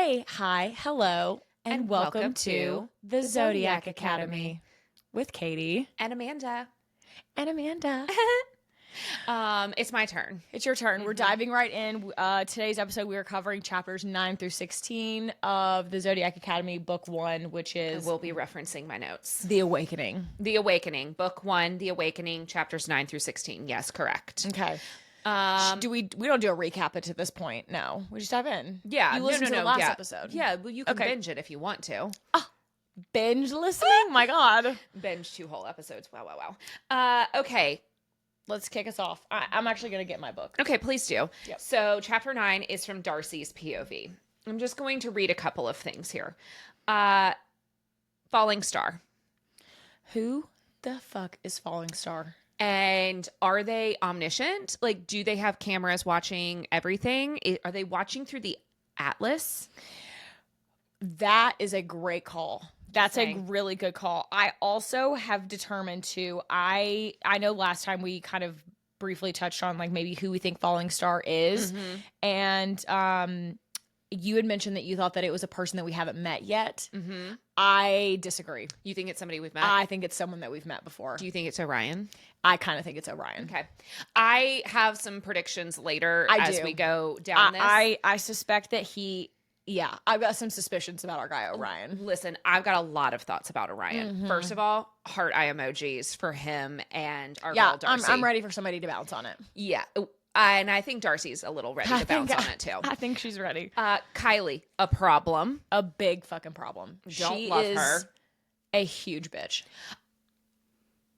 Hey, hi, hello, and welcome to the Zodiac Academy with Katie And Amanda. and Amanda. It's my turn. It's your turn. We're diving right in. Today's episode, we are covering chapters 9 through 16 of the Zodiac Academy, book 1, which is... I will be referencing my notes. The Awakening. The Awakening. Book 1, The Awakening, chapters 9 through 16. Yes, correct. Okay. We don't do a recap it to this point. No, we just dive in. Yeah. You listened to the last yeah. episode. Yeah, well, you can binge it if you want to. Binge listening? My God. Binge 2 whole episodes. Wow. Okay. Let's kick us off. I'm actually going to get my book. Okay, please do. Yep. So chapter 9 is from Darcy's POV. I'm just going to read a couple of things here. Falling Star. Who the fuck is Falling Star? And are they omniscient? Like, do they have cameras watching everything? Are they watching through the atlas? That is a great call. That's a Dang. really good call. I also have determined to, I know last time we kind of briefly touched on like maybe who we think Falling Star is. Mm-hmm. And you had mentioned that you thought that it was a person that we haven't met yet. Mm-hmm. I disagree. You think it's somebody we've met? I think it's someone that we've met before. Do you think it's Orion? I kind of think it's Orion. Okay. I have some predictions later as we go down this. I suspect that I've got some suspicions about our guy Orion. Listen, I've got a lot of thoughts about Orion. Mm-hmm. First of all, heart eye emojis for him and our girl Darcy. I'm ready for somebody to bounce on it. Yeah. And I think Darcy's a little ready to bounce on it too. I think she's ready. Kylie, a problem. A big fucking problem. Don't love her. A huge bitch.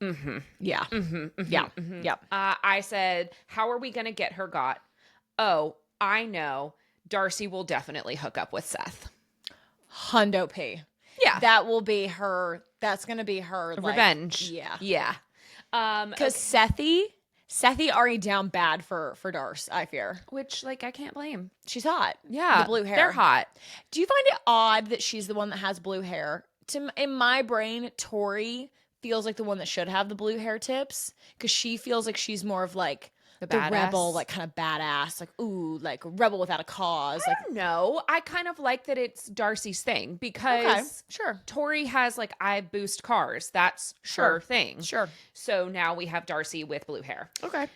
Mm-hmm. Yeah. Mm-hmm, mm-hmm, Yeah. Mm-hmm. Yep. I said, how are we going to get her got? Oh, I know. Darcy will definitely hook up with Seth. Hundo P. Yeah. That will be her. That's going to be her. Revenge. Yeah. Yeah. Because Sethy already down bad for Darce, I fear. Which, like, I can't blame. She's hot. Yeah. The blue hair. They're hot. Do you find it odd that she's the one that has blue hair? In my brain, Tori feels like the one that should have the blue hair tips because she feels like she's more of like the rebel, like kind of badass, like ooh, like rebel without a cause. I don't know. I kind of like that it's Darcy's thing because sure, Tori has like I boost cars. That's her thing. Sure. So now we have Darcy with blue hair. Okay.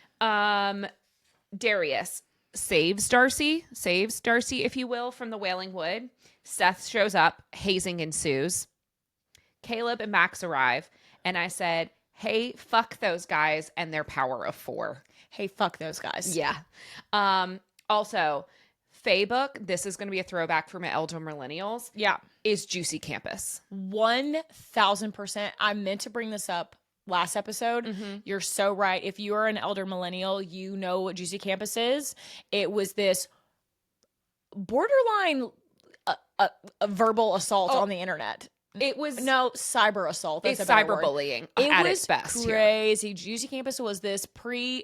Darius saves Darcy, if you will, from the Wailing Wood. Seth shows up. Hazing ensues. Caleb and Max arrive. And I said, hey, fuck those guys and their power of 4. Hey, fuck those guys. Yeah. Also, Faye book, this is going to be a throwback for my elder millennials. Yeah. Is Juicy Campus. 1000%. I meant to bring this up last episode. Mm-hmm. You're so right. If you are an elder millennial, you know what Juicy Campus is. It was this borderline a verbal assault on the internet. It was cyber assault. That's it's a better cyberbullying word. at its best. It was crazy. Juicy Campus was this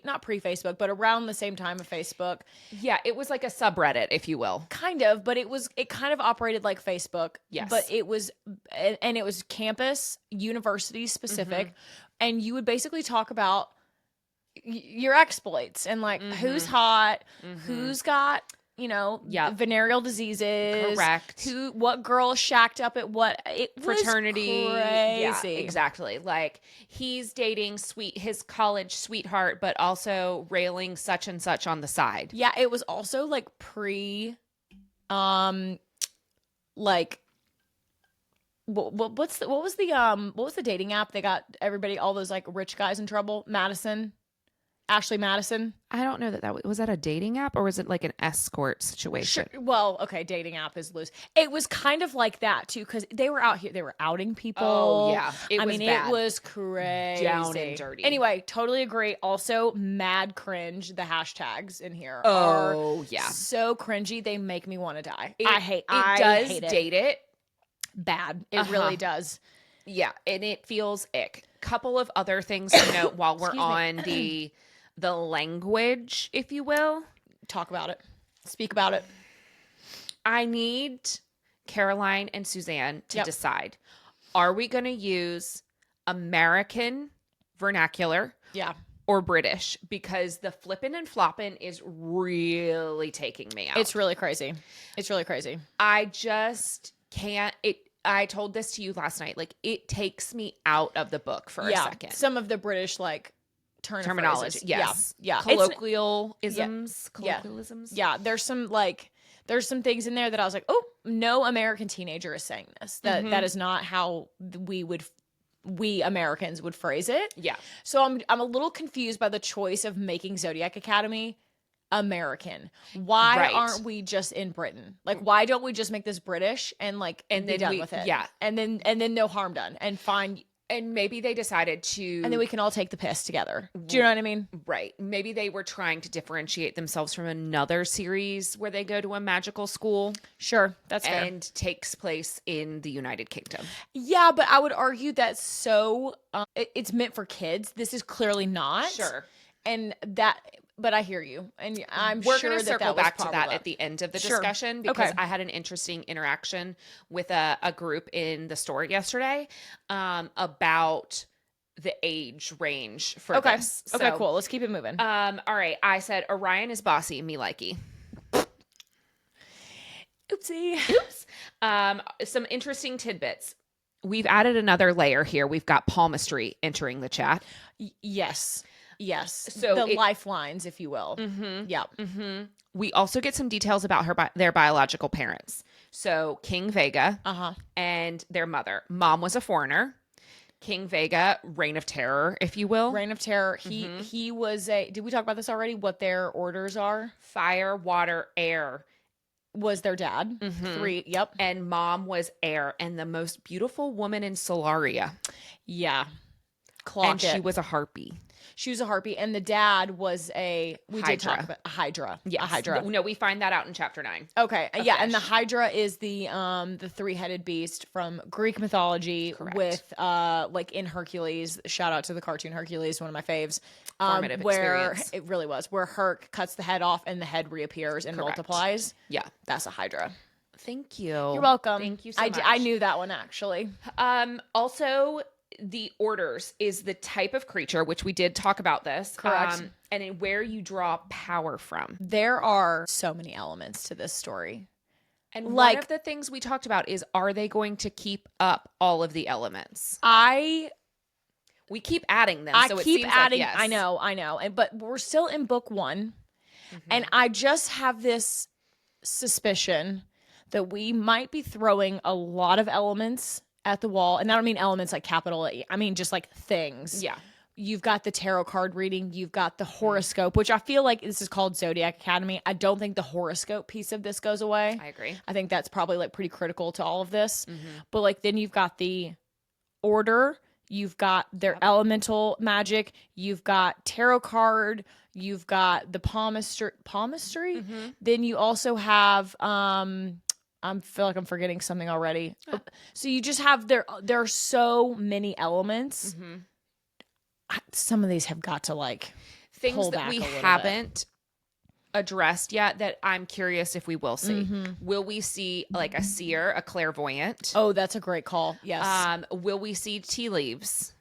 not pre-Facebook, but around the same time of Facebook. Yeah, it was like a subreddit, if you will. Kind of, but it kind of operated like Facebook. Yes. But it was campus, university specific, and you would basically talk about your exploits and like who's hot, who's got venereal diseases. Correct. What girl shacked up at what fraternity. Was crazy. Yeah, exactly. Like he's dating his college sweetheart, but also railing such and such on the side. Yeah, it was also like like what was the dating app that got everybody, all those like rich guys in trouble? Ashley Madison. I don't know that was that a dating app or was it like an escort situation? Sure. Well, okay, dating app is loose. It was kind of like that too because they were out here. They were outing people. Oh yeah, it was crazy, down and dirty. Anyway, totally agree. Also, mad cringe. The hashtags in here are so cringy. They make me want to die. I hate it. Bad. It really does. Yeah, and it feels ick. Couple of other things to note while we're on the language, if you will. Talk about it. Speak about it. I need Caroline and Suzanne to decide. Are we going to use American vernacular? Yeah. or British, because the flippin' and floppin' is really taking me out. It's really crazy. I just can't. I told this to you last night. Like, it takes me out of the book for a second. Some of the British like terminology. Yes. Yeah. Colloquialisms. Yeah. There's some things in there that I was like, oh, no American teenager is saying this. That is not how we Americans would phrase it. Yeah. So I'm a little confused by the choice of making Zodiac Academy American. Why aren't we just in Britain? Like, why don't we just make this British and be done with it? Yeah. And then no harm done and fine. And maybe they decided to... And then we can all take the piss together. Do you know what I mean? Right. Maybe they were trying to differentiate themselves from another series where they go to a magical school. Sure. That's fair. And takes place in the United Kingdom. Yeah, but I would argue that it's meant for kids. This is clearly not. Sure. But I hear you, and We're sure going to circle back to that up. at the end of the discussion, because Okay. I had an interesting interaction with a group in the store yesterday about the age range for this. Okay, cool. Let's keep it moving. All right. I said Orion is bossy, me likey. Oopsie. Oops. Some interesting tidbits. We've added another layer here. We've got palmistry entering the chat. Yes. So the lifelines, if you will. Yeah. We also get some details about their biological parents. So King Vega and their mother. Mom was a foreigner. King Vega, Reign of Terror, if you will. Reign of Terror. He was did we talk about this already? What their orders are? Fire, water, air. Was their dad. 3. Yep. And mom was air, and the most beautiful woman in Solaria. Yeah. She was a harpy. She was a harpy, and the dad was Hydra. did talk about a Hydra. Yes. A Hydra. No, we find that out in chapter 9. Okay. Yeah, and the Hydra is the 3-headed beast from Greek mythology. Correct. With in Hercules. Shout out to the cartoon Hercules, one of my faves. Formative experience. It really was. Where Herc cuts the head off and the head reappears and multiplies. Yeah. That's a Hydra. Thank you. You're welcome. Thank you so much. I knew that one actually. Also, the orders is the type of creature, which we did talk about this. Correct. And where you draw power from. There are so many elements to this story. And one of the things we talked about is, are they going to keep up all of the elements? We keep adding them. I so keep it seems adding. Like, yes. I know. But we're still in book 1. And I just have this suspicion that we might be throwing a lot of elements at the wall. And I don't mean elements like capital E. I mean just like things. Yeah. You've got the tarot card reading. You've got the horoscope, which I feel like this is called Zodiac Academy. I don't think the horoscope piece of this goes away. I agree. I think that's probably pretty critical to all of this. But then you've got the order. You've got their elemental magic. You've got tarot card. You've got the palmistry. Then you also have I feel like I'm forgetting something already. So you just have there are so many elements. Some of these have got to things pull that back we a little haven't addressed yet that I'm curious if we will see. Will we see a seer, a clairvoyant? Oh, that's a great call. Yes. Will we see tea leaves?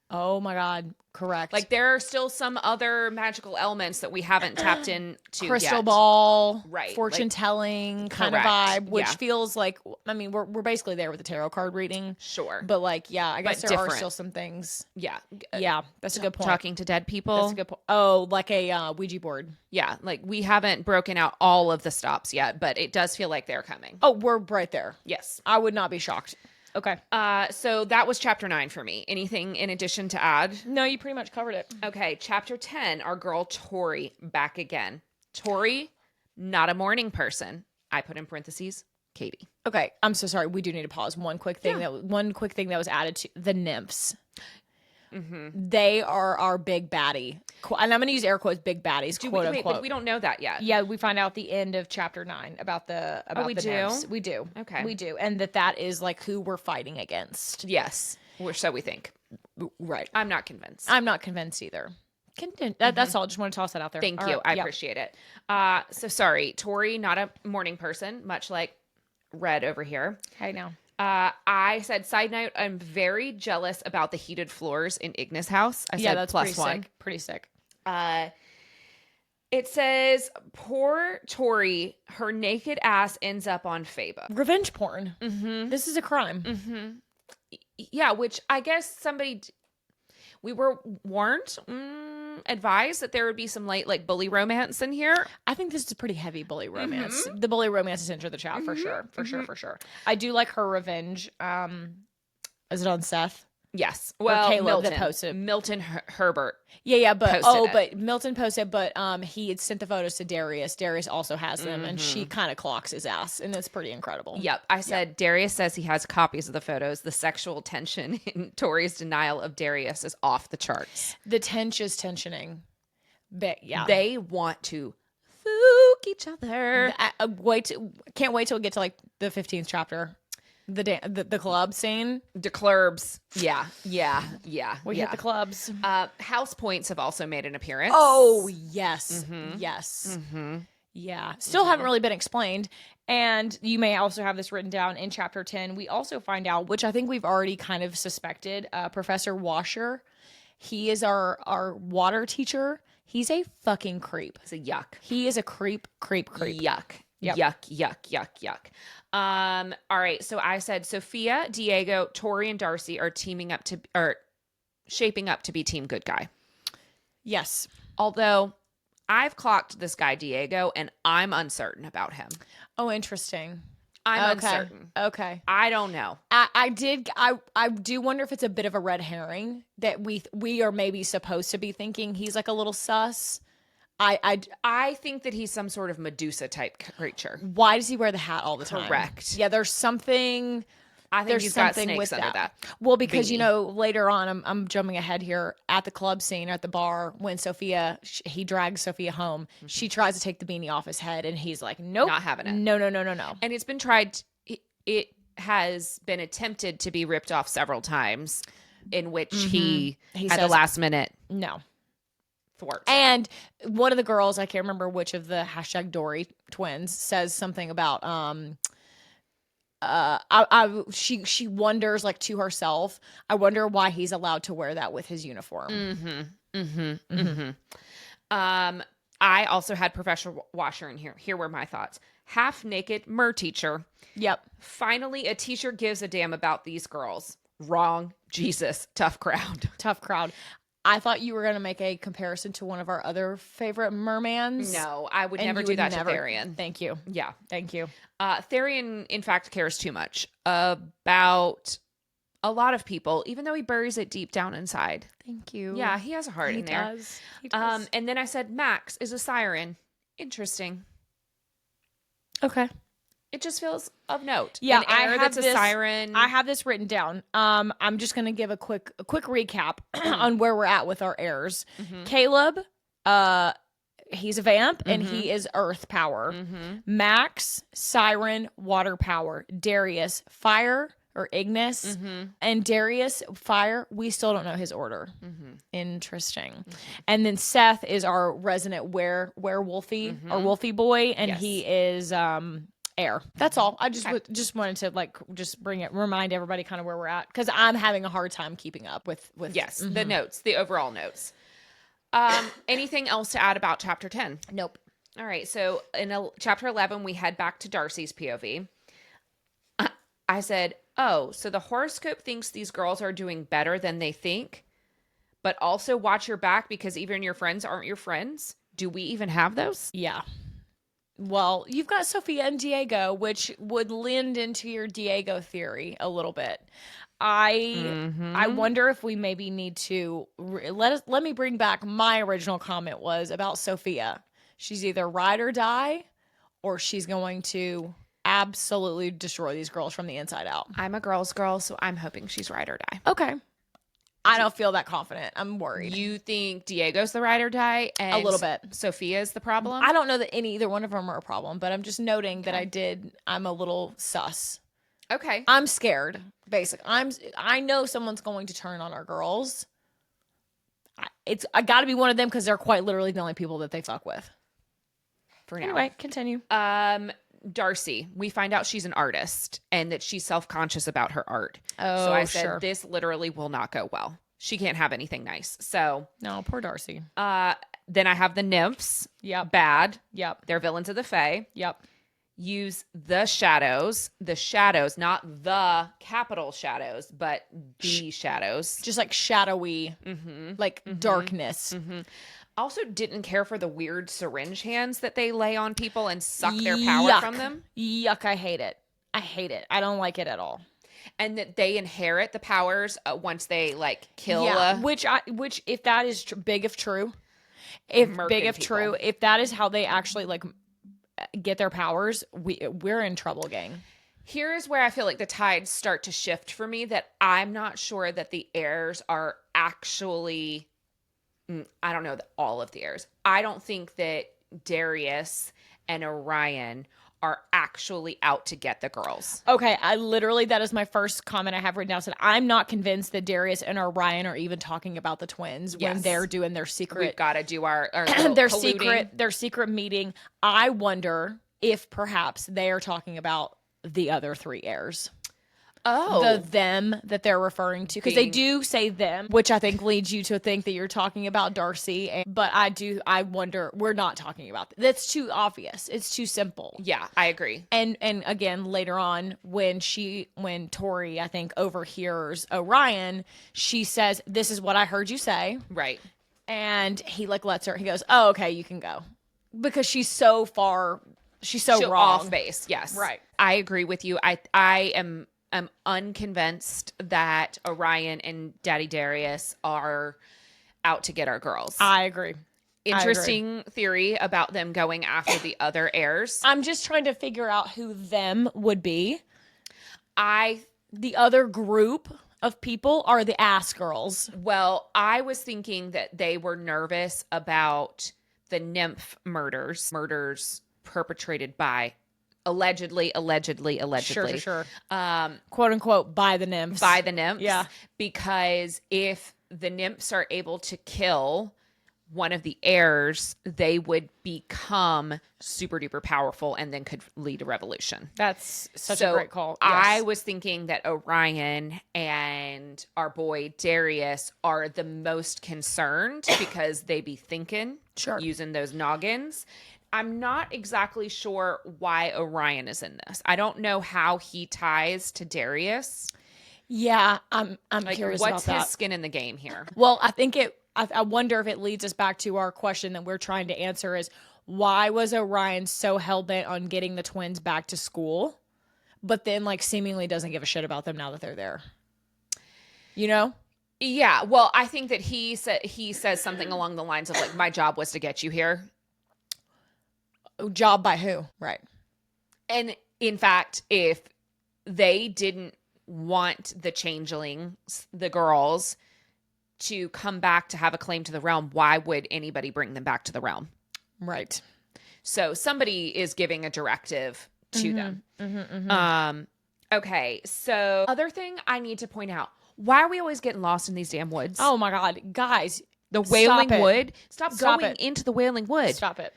Oh my God. Correct. There are still some other magical elements that we haven't tapped into crystal yet. ball, Right. fortune telling kind of Correct. vibe, which Yeah. feels like, I mean, we're basically there with the tarot card reading. Sure. But I guess But there are different. still some things. Yeah. Yeah, that's a good point. Talking to dead people. That's a good point. Oh, like a Ouija board. Yeah. We haven't broken out all of the stops yet, but it does feel like they're coming. Oh, we're right there. Yes. I would not be shocked. Okay. So that was chapter 9 for me. Anything in addition to add? No, you pretty much covered it. Okay, chapter 10, our girl Tori back again. Tori, not a morning person. I put in parentheses, Katie. Okay, I'm so sorry. We do need to pause. One quick thing that was added to the nymphs. They are our big baddie, and I'm going to use air quotes, big baddies, quote unquote. We don't know that yet. Yeah, we find out the end of chapter 9 about the we the do? nymphs. We do. Okay. We do, and that is who we're fighting against. Yes, so we think. Right. I'm not convinced. I'm not convinced either. That's all. Just want to toss that out there. Thank All you. right. I Yeah. appreciate it. So sorry, Tori, not a morning person, much like Red over here. Hey now. I said, side note, I'm very jealous about the heated floors in Igna's house. I said that's plus pretty one. Sick. Pretty sick. It says, poor Tori, her naked ass ends up on Faba. Revenge porn. Mm-hmm. This is a crime. Mm-hmm. Yeah, which I guess we were warned, advised that there would be some light, like, bully romance in here. I think this is a pretty heavy bully romance. The bully romance is into the chat for sure. For sure. I do like her revenge. Is it on Seth? Yes. Well, Caleb Milton. that posted. Milton Herbert. Yeah, but posted Milton posted, but he had sent the photos to Darius. Darius also has them, and she kind of clocks his ass, and it's pretty incredible. Yep. I said Darius says he has copies of the photos. The sexual tension in Tori's denial of Darius is off the charts. The tension is tensioning. But yeah. They want to fuck each other. Can't wait till we get to like the 15th chapter. The club scene. The clubs. Yeah. We hit the clubs. House points have also made an appearance. Oh, yes. Yes. Yeah. Still haven't really been explained. And you may also have this written down in chapter 10. We also find out, which I think we've already kind of suspected, Professor Washer. He is our water teacher. He's a fucking creep. It's a yuck. He is a creep. Yuck. Yep. Yuck. All right. So I said Sophia, Diego, Tory, and Darcy are shaping up to be team good guy. Yes. Although I've clocked this guy Diego, and I'm uncertain about him. Oh, interesting. I'm uncertain. Okay. I don't know. I do wonder if it's a bit of a red herring that we are maybe supposed to be thinking he's like a little sus. I think that he's some sort of Medusa type creature. Why does he wear the hat all the time? Correct. Yeah, there's something. I think he's got snakes under that. Well, because beanie. Later on, I'm jumping ahead here at the club scene at the bar when Sophia he drags Sophia home. She tries to take the beanie off his head, and he's like, "Nope, not having it. No." And it's been tried. It has been attempted to be ripped off several times, in which he at says, the last minute no. thwarts. And one of the girls, I can't remember which of the #Dory twins, says something about she wonders, like, to herself, I wonder why he's allowed to wear that with his uniform. I also had Professor Washer in here. Here were my thoughts. Half naked teacher. Yep. Finally, a teacher gives a damn about these girls. Wrong. Jesus. Tough crowd. I thought you were going to make a comparison to one of our other favorite mermans. No, I would never do that to Therian. Thank you. Yeah. Thank you. Therian, in fact, cares too much about a lot of people, even though he buries it deep down inside. Thank you. Yeah, he has a heart in there. He does. And then I said, Max is a siren. Interesting. Okay. It just feels of note. Yeah, An heir that's a siren. I have this written down. I'm just gonna give a quick recap on where we're at with our heirs. Caleb, he's a vamp and he is earth power. Max, siren, water power. Darius, fire or Ignis, and Darius, fire. We still don't know his order. Interesting. And then Seth is our resident werewolfy or wolfy boy, and he is air. That's all. I just wanted to remind everybody kind of where we're at, because I'm having a hard time keeping up with the notes, the overall notes. Anything else to add about chapter 10? Nope. All right. So in chapter 11, we head back to Darcy's POV. I said, oh, so the horoscope thinks these girls are doing better than they think, but also watch your back because even your friends aren't your friends. Do we even have those? Yeah. Well, you've got Sophia and Diego, which would lend into your Diego theory a little bit. I wonder if we maybe need to let me bring back my original comment was about Sophia. She's either ride or die, or she's going to absolutely destroy these girls from the inside out. I'm a girl's girl, so I'm hoping she's ride or die. Okay. I don't feel that confident. I'm worried. You think Diego's the ride or die? And a little bit. Sophia's the problem? I don't know that either one of them are a problem, but I'm just noting that I'm a little sus. Okay. I'm scared, basically. I know someone's going to turn on our girls. I got to be one of them because they're quite literally the only people that they fuck with. For now. Anyway, continue. Darcy, we find out she's an artist and that she's self-conscious about her art. Oh, so I said, sure. this literally will not go well. She can't have anything nice. So no, poor Darcy. Then I have the nymphs. Yep. Bad. Yep. They're villains of the Fae. Yep. Use the shadows, not the capital shadows, but the shadows. Just like shadowy, like darkness. Also didn't care for the weird syringe hands that they lay on people and suck their power from them. Yuck, I hate it. I don't like it at all. And that they inherit the powers once they like kill. Which if that is big if true, if that is how they actually like get their powers, we're in trouble, gang. Here's where I feel like the tides start to shift for me, that I'm not sure that the heirs are actually, I don't know all of the heirs. I don't think that Darius and Orion are actually out to get the girls. Okay, that is my first comment I have written down. Said I'm not convinced that Darius and Orion are even talking about the twins when they're doing their secret. We've got to do our their secret meeting. I wonder if perhaps they are talking about the other three heirs. Oh, the them that they're referring to, because they do say them, which I think leads you to think that you're talking about Darcy. But I wonder, we're not talking about that. That's too obvious. It's too simple. Yeah, I agree. And again, later on, when Tori, I think, overhears Orion, she says, "This is what I heard you say." Right. And he like lets her. He goes, "Oh, okay, you can go," because she's so wrong, off base. Yes, right. I agree with you. I am. I'm unconvinced that Orion and Daddy Darius are out to get our girls. I agree. Interesting theory about them going after the other heirs. I'm just trying to figure out who them would be. The other group of people are the ass girls. Well, I was thinking that they were nervous about the nymph murders perpetrated by allegedly. Sure. Quote unquote, by the nymphs. Yeah. Because if the nymphs are able to kill one of the heirs, they would become super duper powerful and then could lead a revolution. That's such a great call. Yes. I was thinking that Orion and our boy Darius are the most concerned because they be thinking, using those noggins. I'm not exactly sure why Orion is in this. I don't know how he ties to Darius. Yeah, I'm curious about that. What's his skin in the game here? Well, I wonder if it leads us back to our question that we're trying to answer is, why was Orion so hell-bent on getting the twins back to school, but then like seemingly doesn't give a shit about them now that they're there? You know? Yeah, well, I think that he says something along the lines of like, my job was to get you here. Job by who? Right. And in fact, if they didn't want the changelings, the girls, to come back to have a claim to the realm, why would anybody bring them back to the realm? Right. So somebody is giving a directive to them. Okay. So other thing I need to point out, why are we always getting lost in these damn woods? Oh my God. Guys. The Wailing Wood. Stop going into the Wailing Wood. Stop it.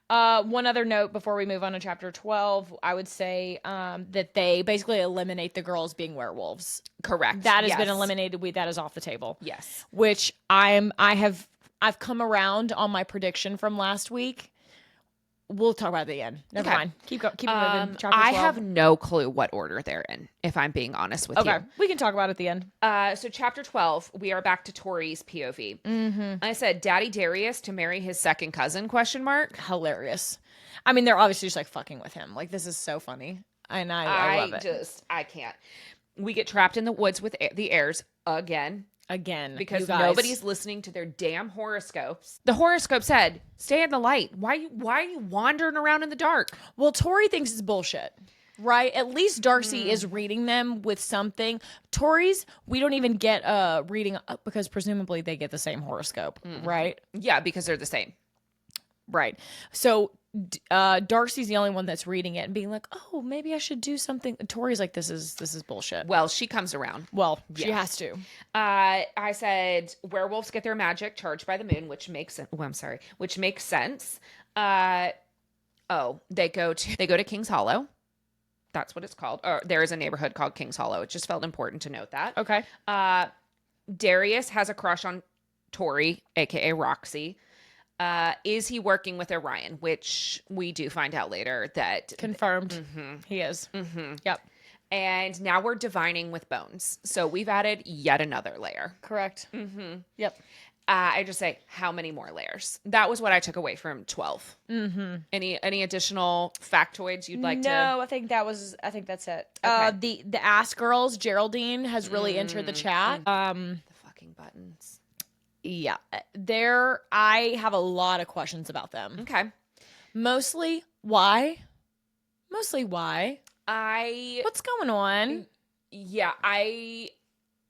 One other note before we move on to chapter 12, I would say that they basically eliminate the girls being werewolves. Correct. That has been eliminated. That is off the table. Yes. Which I've come around on my prediction from last week. We'll talk about it at the end. Never mind. Keep moving. Chapter 12. I have no clue what order they're in, if I'm being honest with you. Okay. We can talk about it at the end. So chapter 12, we are back to Tori's POV. I said, Daddy Darius to marry his second cousin, ? Hilarious. I mean, they're obviously just like fucking with him. Like, this is so funny. And I love it. I can't. We get trapped in the woods with the heirs again. Because nobody's listening to their damn horoscopes. The horoscope said, stay in the light. Why are you wandering around in the dark? Well, Tori thinks it's bullshit, right? At least Darcy is reading them with something. Tori's, we don't even get a reading because presumably they get the same horoscope, right? Yeah, because they're the same. Right. So Darcy's the only one that's reading it and being like, oh, maybe I should do something. Tori's like, this is bullshit. Well, she comes around. Well, she has to. I said werewolves get their magic charged by the moon, which makes sense. Oh, they go to King's Hollow. That's what it's called. Or there is a neighborhood called King's Hollow. It just felt important to note that. Okay. Darius has a crush on Tori, aka Roxy. Is he working with Orion? Which we do find out later that confirmed. He is. Yep. And now we're divining with Bones. So we've added yet another layer. Correct. Yep. I just say, how many more layers? That was what I took away from 12. Any additional factoids you'd like to? No, I think that's it. Okay. The ass girls, Geraldine has really entered the chat. The fucking buttons. Yeah. I have a lot of questions about them. Okay. Mostly why? What's going on? Yeah, I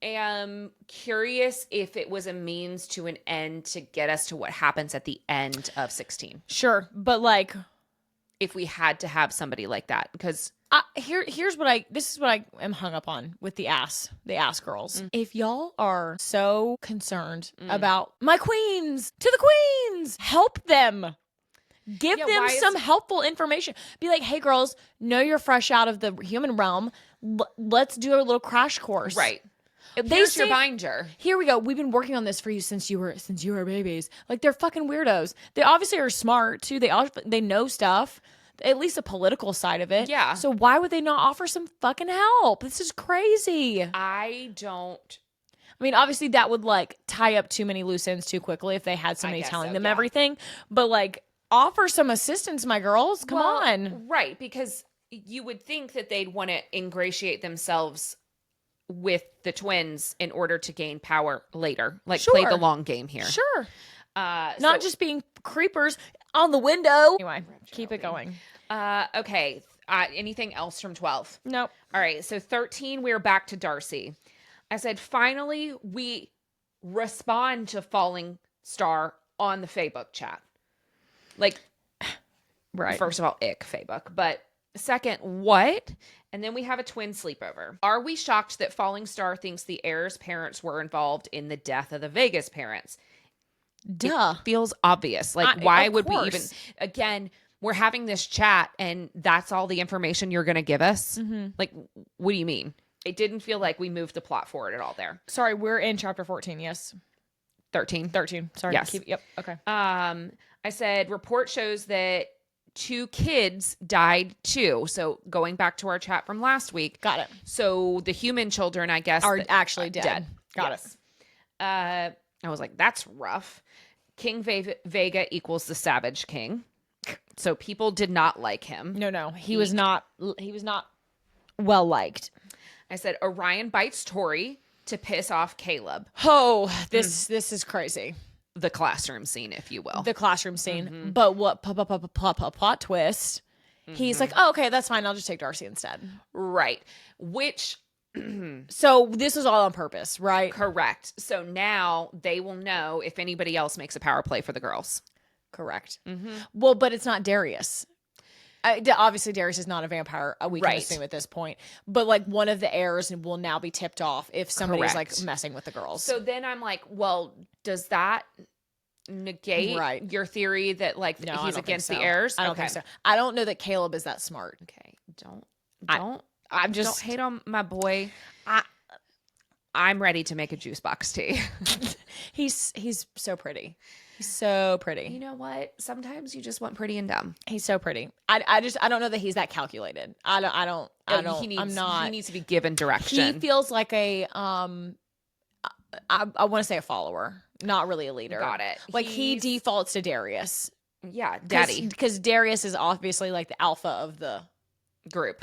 am curious if it was a means to an end to get us to what happens at the end of 16. Sure, but like, if we had to have somebody like that, because here's what I am hung up on with the ass girls. If y'all are so concerned about my queens, to the queens, help them. Give them some helpful information. Be like, hey girls, know you're fresh out of the human realm. Let's do a little crash course. Right. Here's your binder. Here we go. We've been working on this for you since you were babies. Like, they're fucking weirdos. They obviously are smart too. They know stuff. At least the political side of it. Yeah. So why would they not offer some fucking help? This is crazy. I mean, obviously that would like tie up too many loose ends too quickly if they had somebody telling them everything. But like, offer some assistance, my girls. Come on. Right, because you would think that they'd want to ingratiate themselves with the twins in order to gain power later. Like, play the long game here. Sure. Not just being creepers on the window. Anyway, keep it going. Okay. Anything else from 12? Nope. All right. So 13, we're back to Darcy. I said, finally, we respond to Falling Star on the Facebook chat. Like, right. First of all, Facebook. But second, what? And then we have a twin sleepover. Are we shocked that Falling Star thinks the Heirs' parents were involved in the death of the Vegas parents? Duh. It feels obvious. Like, why would we even... Again, we're having this chat and that's all the information you're going to give us? Like, what do you mean? It didn't feel like we moved the plot forward at all there. Sorry, we're in chapter 14, yes. 13. Sorry. Yes. Yep. Okay. I said, report shows that 2 kids died too. So going back to our chat from last week. Got it. So the human children, I guess, are actually dead. Got it. I was like, that's rough. King Vega equals the Savage King. So people did not like him. No. He was not well liked. I said, Orion bites Tori to piss off Caleb. Oh, this is crazy. The classroom scene, if you will. The classroom scene. But what plot twist? He's like, oh, okay, that's fine. I'll just take Darcy instead. Right. Which... So this was all on purpose, right? Correct. So now they will know if anybody else makes a power play for the girls. Correct. Well, but it's not Darius. Obviously, Darius is not a vampire. We can assume at this point. But like, one of the heirs will now be tipped off if somebody's like messing with the girls. So then I'm like, well, does that negate your theory that like he's against the heirs? I don't think so. I don't know that Caleb is that smart. Okay, don't. Don't hate on my boy. I'm ready to make a juice box tea. He's so pretty. He's so pretty. You know what? Sometimes you just want pretty and dumb. He's so pretty. I don't know that he's that calculated. He needs to be given direction. He feels like a I want to say a follower, not really a leader. Got it. Like he defaults to Darius. Yeah, daddy. Because Darius is obviously like the alpha of the group.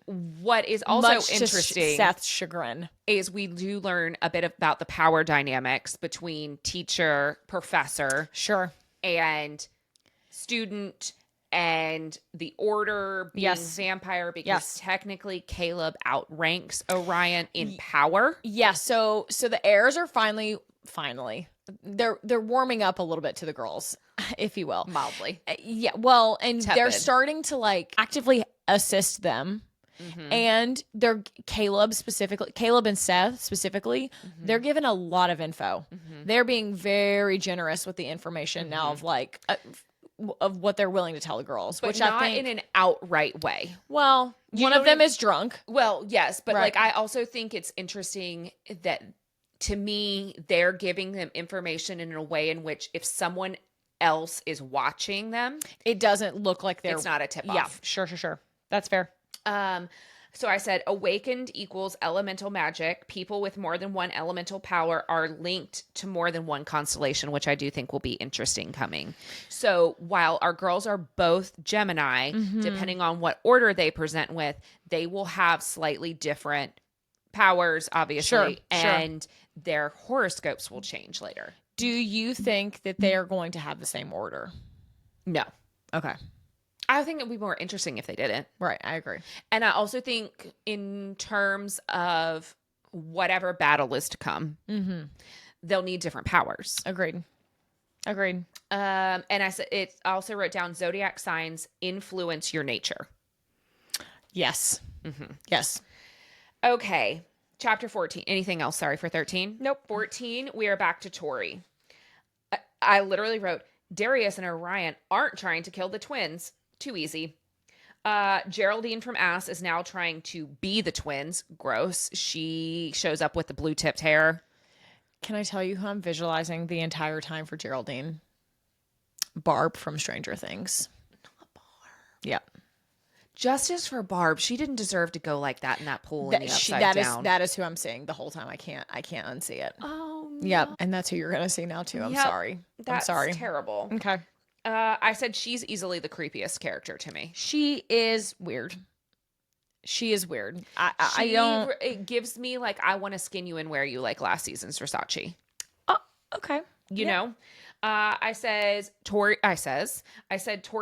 What is also interesting, to Seth's chagrin, is we do learn a bit about the power dynamics between teacher, professor, and student, and the order being vampire, because technically Caleb outranks Orion in power. Yes. So the heirs are finally they're warming up a little bit to the girls, if you will, mildly. Yeah. Well, and Tepid. They're starting to like actively assist them. And they're Caleb and Seth specifically, they're given a lot of info. They're being very generous with the information now of like, of what they're willing to tell the girls, but which not I think in an outright way. Well, one of them is drunk. Well, yes, but Right. like I also think it's interesting that to me they're giving them information in a way in which if someone else is watching them, it doesn't look like they're. It's not a tip off. Yeah, sure. That's fair. So I said awakened equals elemental magic. People with more than one elemental power are linked to more than one constellation, which I do think will be interesting coming. So while our girls are both Gemini, depending on what order they present with, they will have slightly different powers, obviously, and their horoscopes will change later. Do you think that they are going to have the same order? No. Okay. I think it would be more interesting if they didn't. Right. I agree. And I also think in terms of whatever battle is to come, they'll need different powers. Agreed. And I said it also wrote down zodiac signs influence your nature. Yes. Yes. Okay. Chapter 14. Anything else? Sorry for 13. Nope. 14. We are back to Tory. I literally wrote Darius and Orion aren't trying to kill the twins. Too easy. Geraldine from Ass is now trying to be the twins. Gross. She shows up with the blue tipped hair. Can I tell you who I'm visualizing the entire time for Geraldine? Barb from Stranger Things. Not Barb. Yep. Justice for Barb. She didn't deserve to go like that in that pool in the upside down. That is who I'm seeing the whole time. I can't unsee it. Oh, no. Yep. And that's who you're going to see now too. I'm sorry. I'm sorry. That's terrible. Okay. I said she's easily the creepiest character to me. She is weird. I don't. It gives me like I want to skin you and wear you like last season's Versace. Oh, okay. You know. I said Tory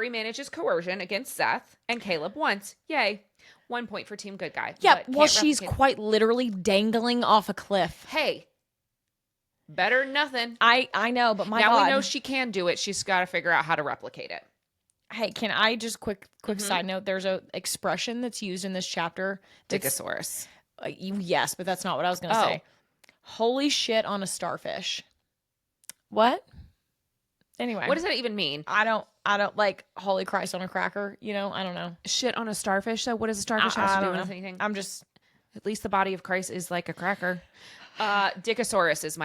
manages coercion against Seth and Caleb once. Yay. 1 point for Team Good Guy. Yeah. Well, she's quite literally dangling off a cliff. Hey. Better than nothing. I know, but my now God. we know she can do it. She's got to figure out how to replicate it. Hey, can I just quick side note? There's a expression that's used in this chapter. Digosaurus. Yes, but that's not what I was going to say. Holy shit on a starfish. What? Anyway. What does that even mean? I don't like holy Christ on a cracker. You know, I don't know. Shit on a starfish. So what does a starfish have to do with anything? I'm just. At least the body of Christ is like a cracker. Digosaurus is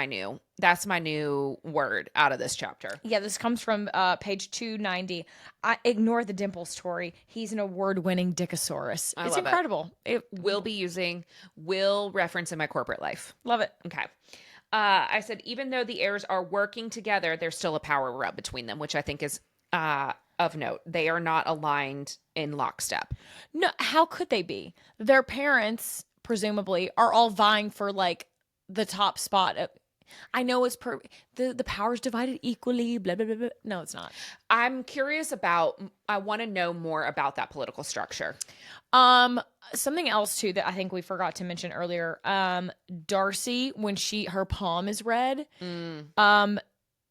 that's my new word out of this chapter. Yeah, this comes from page 290. I ignore the dimples, Tory. He's an award-winning Digosaurus. It's incredible. It will reference in my corporate life. Love it. Okay. I said, even though the heirs are working together, there's still a power rub between them, which I think is of note. They are not aligned in lockstep. No, how could they be? Their parents, presumably, are all vying for like the top spot. I know it's the power's divided equally, blah, blah, blah, blah. No, it's not. I'm curious I want to know more about that political structure. Something else too that I think we forgot to mention earlier. Darcy, when her palm is red,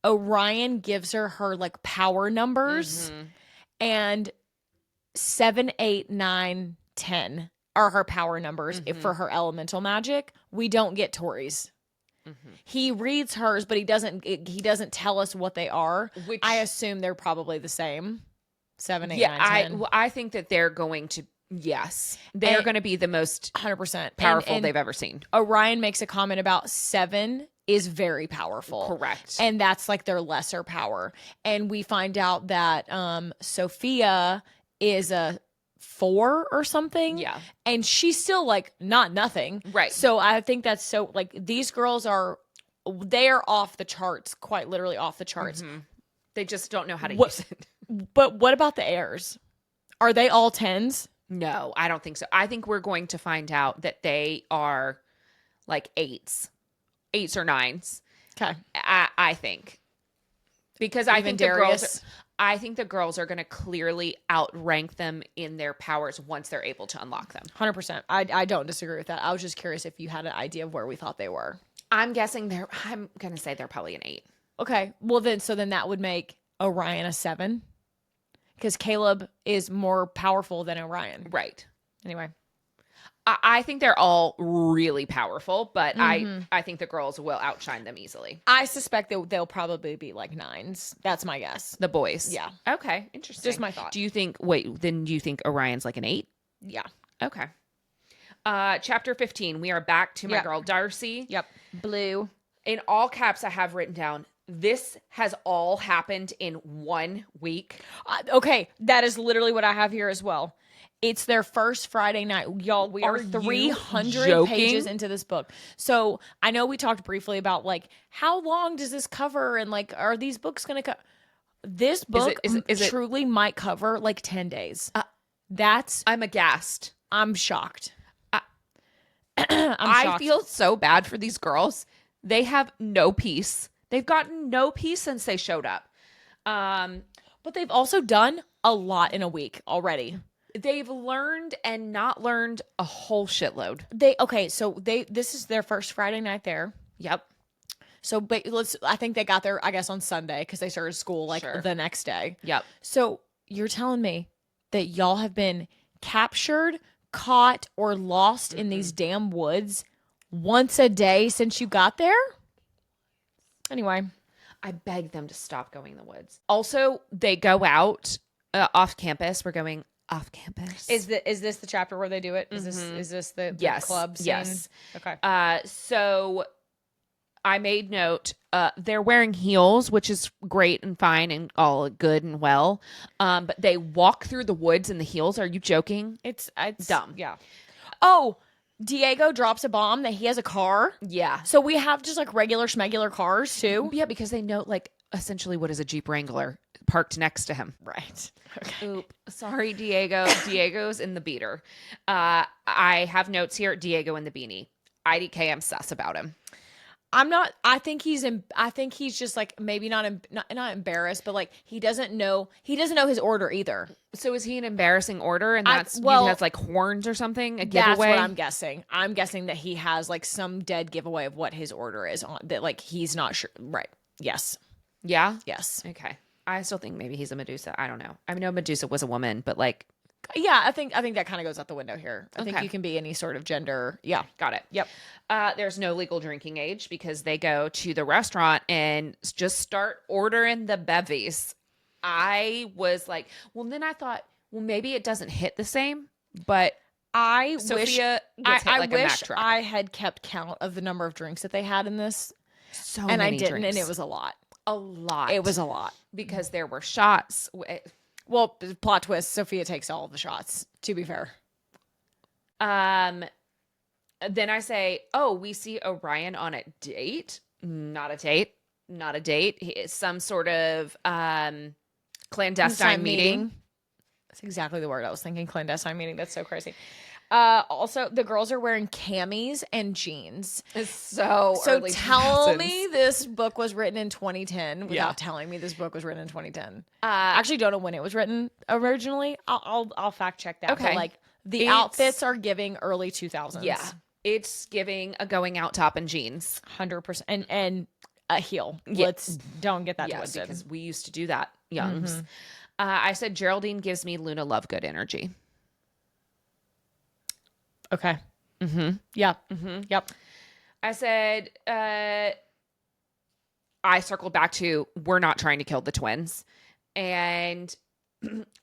Orion gives her like power numbers, and 7, 8, 9, 10 are her power numbers for her elemental magic. We don't get Tory's. He reads hers, but he doesn't tell us what they are. Which I assume they're probably the same. 7, 8, 9, 10. I think that they're going to. Yes, they're going to be the most 100% powerful they've ever seen. Orion makes a comment about 7 is very powerful. Correct. And that's like their lesser power. And we find out that Sophia is a 4 or something. Yeah. And she's still like not nothing. Right. So I think that's so like these girls they are off the charts, quite literally off the charts. They just don't know how to use it. But what about the heirs? Are they all 10s? No, I don't think so. I think we're going to find out that they are like 8s or 9s. Okay. I think. Because I think the girls are going to clearly outrank them in their powers once they're able to unlock them. 100%. I don't disagree with that. I was just curious if you had an idea of where we thought they were. I'm guessing I'm going to say they're probably an 8. Okay. Well, then that would make Orion a 7. Because Caleb is more powerful than Orion. Right. Anyway. I think they're all really powerful, but I think the girls will outshine them easily. I suspect they'll probably be like 9s. That's my guess. The boys. Yeah. Okay. Interesting. Just my thought. Do you think Orion's like an 8? Yeah. Okay. Chapter 15. We are back to my girl Darcy. Yep. Blue. In all caps, I have written down, this has all happened in 1 week. Okay. That is literally what I have here as well. It's their first Friday night. Y'all, we are 300 pages into this book. So I know we talked briefly about like, how long does this cover? And like, are these books going to cover? This book is truly might cover like 10 days. I'm aghast. I'm shocked. I feel so bad for these girls. They have no peace. They've gotten no peace since they showed up. But they've also done a lot in a week already. They've learned and not learned a whole shitload. This is their first Friday night there. Yep. So, but I think they got there, I guess, on Sunday because they started school like the next day. Yep. So you're telling me that y'all have been captured, caught, or lost in these damn woods once a day since you got there? Anyway. I beg them to stop going in the woods. Also, they go out off campus. We're going off campus. Is this the chapter where they do it? Is this the club scene? Yes. Okay. So I made note. They're wearing heels, which is great and fine and all good and well. But they walk through the woods in the heels. Are you joking? It's dumb. Yeah. Oh, Diego drops a bomb that he has a car. Yeah. So we have just like regular schmegular cars too. Yeah, because they know like essentially what is a Jeep Wrangler parked next to him. Right. Okay. Oop. Sorry, Diego. Diego's in the beater. I have notes here. Diego in the beanie. IDK, I'm sus about him. I'm not. I think he's just like maybe not embarrassed, but like he doesn't know his order either. So is he an embarrassing order, and he has like horns or something? A giveaway. That's what I'm guessing. I'm guessing that he has like some dead giveaway of what his order is on that. Like he's not sure. Right. Yes. Yeah. Yes. Okay. I still think maybe he's a Medusa. I don't know. I know Medusa was a woman, but like. Yeah, I think that kind of goes out the window here. I think you can be any sort of gender. Yeah. Got it. Yep. There's no legal drinking age because they go to the restaurant and just start ordering the bevies. I was like, well, then I thought, well, maybe it doesn't hit the same, but Sophia gets hit like a Mack truck. I had kept count of the number of drinks that they had in this. And I didn't, drinks. and it was a lot. A lot. It was a lot. Because there were shots. Well, plot twist, Sophia takes all of the shots, to be fair. Then I say, oh, we see Orion on a date. Not a date. Not a date. It's some sort of clandestine meeting. That's exactly the word I was thinking. Clandestine meeting. That's so crazy. Also, the girls are wearing camis and jeans. It's so tell me this book was written in 2010 without telling me this book was written in 2010. I actually don't know when it was written originally. I'll fact check that. Okay. But like the outfits are giving early 2000s. Yeah. It's giving a going out top and jeans. 100%. And a heel. Let's don't get that twisted. Because we used to do that, youngs. I said Geraldine gives me Luna Lovegood energy. Okay. Yeah. Yep. I said, I circled back to, we're not trying to kill the twins. And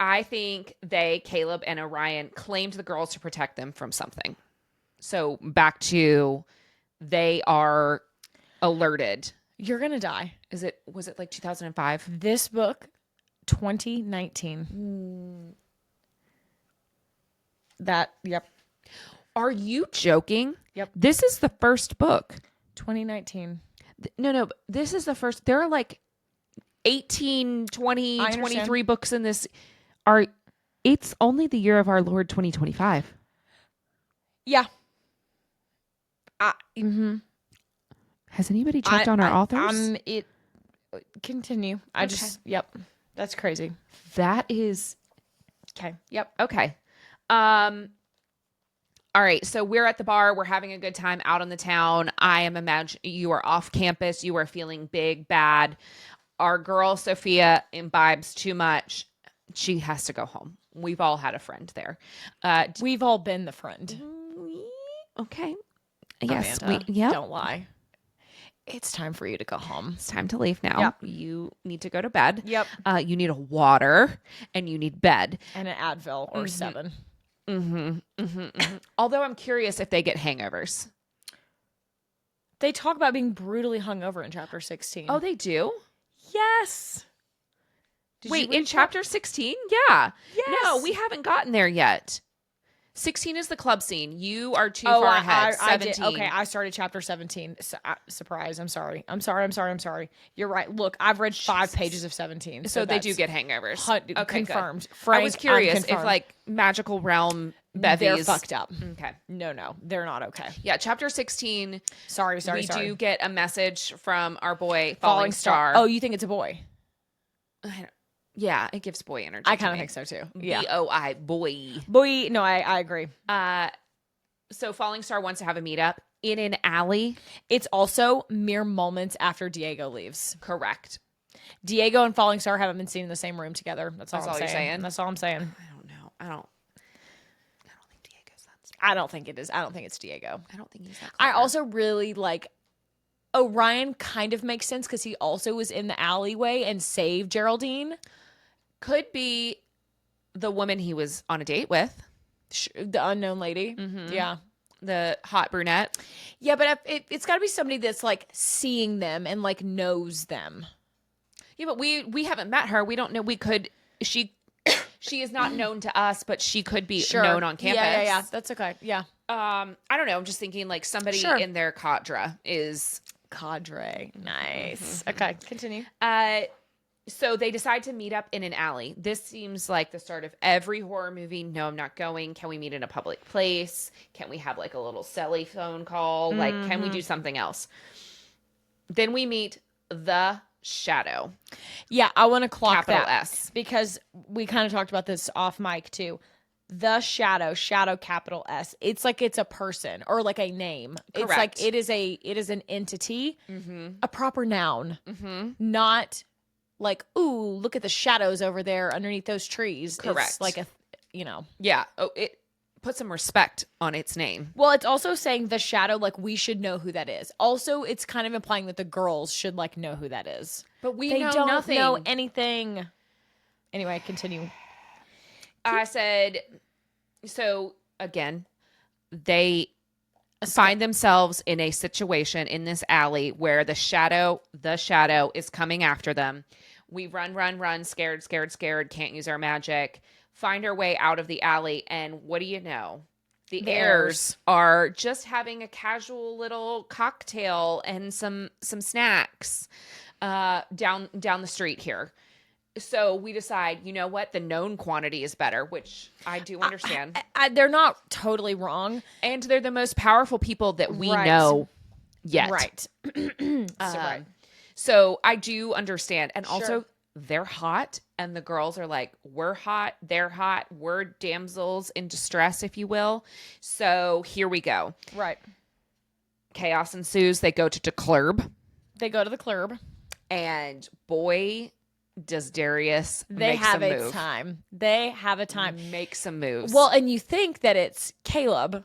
I think Caleb and Orion, claimed the girls to protect them from something. So back to, they are alerted. You're going to die. Was it like 2005? This book, 2019. Yep. Are you joking? Yep. This is the first book. 2019. No. This is the first. There are like 18, 20, 23 books in this. It's only the year of our Lord 2025. Yeah. Has anybody checked on our authors? Continue. Yep. That's crazy. That is. Okay. Yep. Okay. All right, so we're at the bar. We're having a good time out on the town. I am imagining you are off campus. You are feeling big, bad. Our girl, Sophia, imbibes too much. She has to go home. We've all had a friend there. We've all been the friend. Okay. Yes. Amanda, Yep. don't lie. It's time for you to go home. It's time to leave now. Yep. You need to go to bed. Yep. You need a water and you need bed. And an Advil or 7. Although I'm curious if they get hangovers. They talk about being brutally hungover in chapter 16. Oh, they do? Yes. Wait, in chapter 16? Yeah. Yes. No, we haven't gotten there yet. 16 is the club scene. You are too far ahead. 17. Okay, I started chapter 17. Surprise. I'm sorry. You're right. Look, I've read 5 pages of 17. So they do get hangovers. Okay, confirmed. I was curious if like magical realm bevies. They're fucked up. Okay. No. They're not okay. Yeah, chapter 16. Sorry. We do get a message from our boy, Falling Star. Oh, you think it's a boy? Yeah, it gives boy energy. I kind of think so too. Yeah. B-O-I, boy. Boy. No, I agree. So Falling Star wants to have a meetup in an alley. It's also mere moments after Diego leaves. Correct. Diego and Falling Star haven't been seen in the same room together. That's all you're saying? That's all I'm saying. I don't know. I don't think Diego's that smart. I don't think it is. I don't think it's Diego. I don't think he's that clever. I also really like Orion kind of makes sense because he also was in the alleyway and saved Geraldine. Could be the woman he was on a date with. The unknown lady. Mm-hmm. Yeah. The hot brunette. Yeah, but it's got to be somebody that's like seeing them and like knows them. Yeah, but we haven't met her. We don't know. She is not known to us, but she could be known on campus. Yeah. That's okay. Yeah. I don't know. I'm just thinking like somebody in their cadre is cadre. Nice. Okay, continue. So they decide to meet up in an alley. This seems like the start of every horror movie. No, I'm not going. Can we meet in a public place? Can we have like a little celly phone call? Like, can we do something else? Then we meet the Shadow. Yeah, I want to clock Capital that. S. Because we kind of talked about this off mic too. The Shadow, capital S. It's like it's a person or like a name. Correct. It's like it is an entity, a proper noun, not like, ooh, look at the shadows over there underneath those trees. Correct. It's like Yeah. Oh, it put some respect on its name. Well, it's also saying the Shadow, like we should know who that is. Also, it's kind of implying that the girls should like know who that is. But they know don't nothing. know anything. Anyway, continue. I said, so again, they find themselves in a situation in this alley where the shadow is coming after them. We run, scared, can't use our magic, find our way out of the alley, and what do you know? The heirs are just having a casual little cocktail and some snacks down the street here. So we decide, you know what? The known quantity is better, which I do understand. They're not totally wrong. And they're the most powerful people that we know yet. Right. Right. So I do understand. And also, they're hot. And the girls are like, we're hot. They're hot. We're damsels in distress, if you will. So here we go. Right. Chaos ensues. They go to the club. They go to the club. And boy, does Darius They make have some a move. time. They have a time. Make some moves. Well, and you think that it's Caleb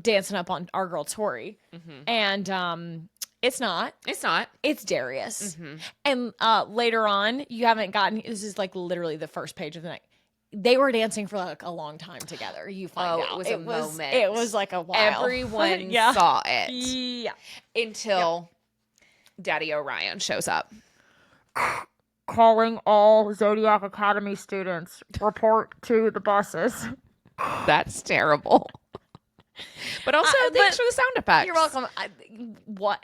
dancing up on our girl Tori. And it's not. It's not. It's Darius. And later on, you haven't gotten, this is like literally the first page of the night. They were dancing for like a long time together. You find out. It was a moment. It was like a while. Everyone saw it. Yeah. Until Daddy Orion shows up. Calling all Zodiac Academy students. Report to the buses. That's terrible. But also, thanks for the sound effects. You're welcome. What?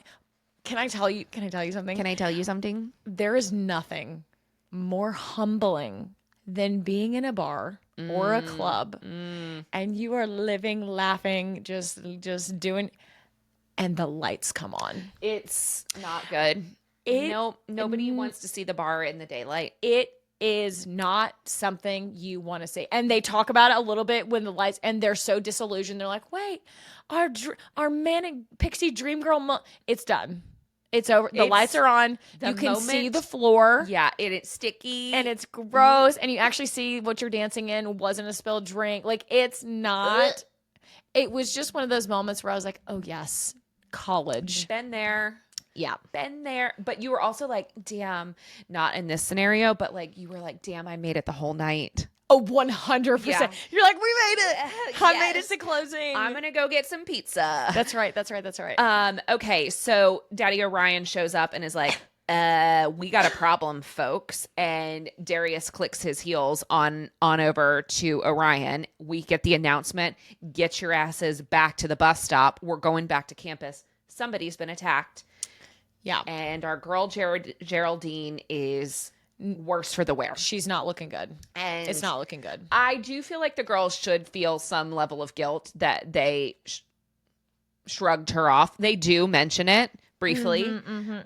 Can I tell you something? Can I tell you something? There is nothing more humbling than being in a bar or a club and you are living, laughing, just doing, and the lights come on. It's not good. Nobody wants to see the bar in the daylight. It is not something you want to see. And they talk about it a little bit when the lights, and they're so disillusioned. They're like, wait, our manic pixie dream girl, it's done. It's over. The lights are on. You can see the floor. Yeah, it's sticky. And it's gross. And you actually see what you're dancing in wasn't a spilled drink. Like, it's not. it was just one of those moments where I was like, oh yes, college. Been there. Yeah. Been there. But you were also like, damn, not in this scenario, but like you were like, damn, I made it the whole night. Oh, 100%. Yeah. You're like, we made it. I made it to closing. I'm going to go get some pizza. That's right. Okay, so Daddy Orion shows up and is like, we got a problem, folks. And Darius clicks his heels on over to Orion. We get the announcement, get your asses back to the bus stop. We're going back to campus. Somebody's been attacked. Yeah. And our girl Geraldine is worse for the wear. She's not looking good. And it's not looking good. I do feel like the girls should feel some level of guilt that they shrugged her off. They do mention it briefly,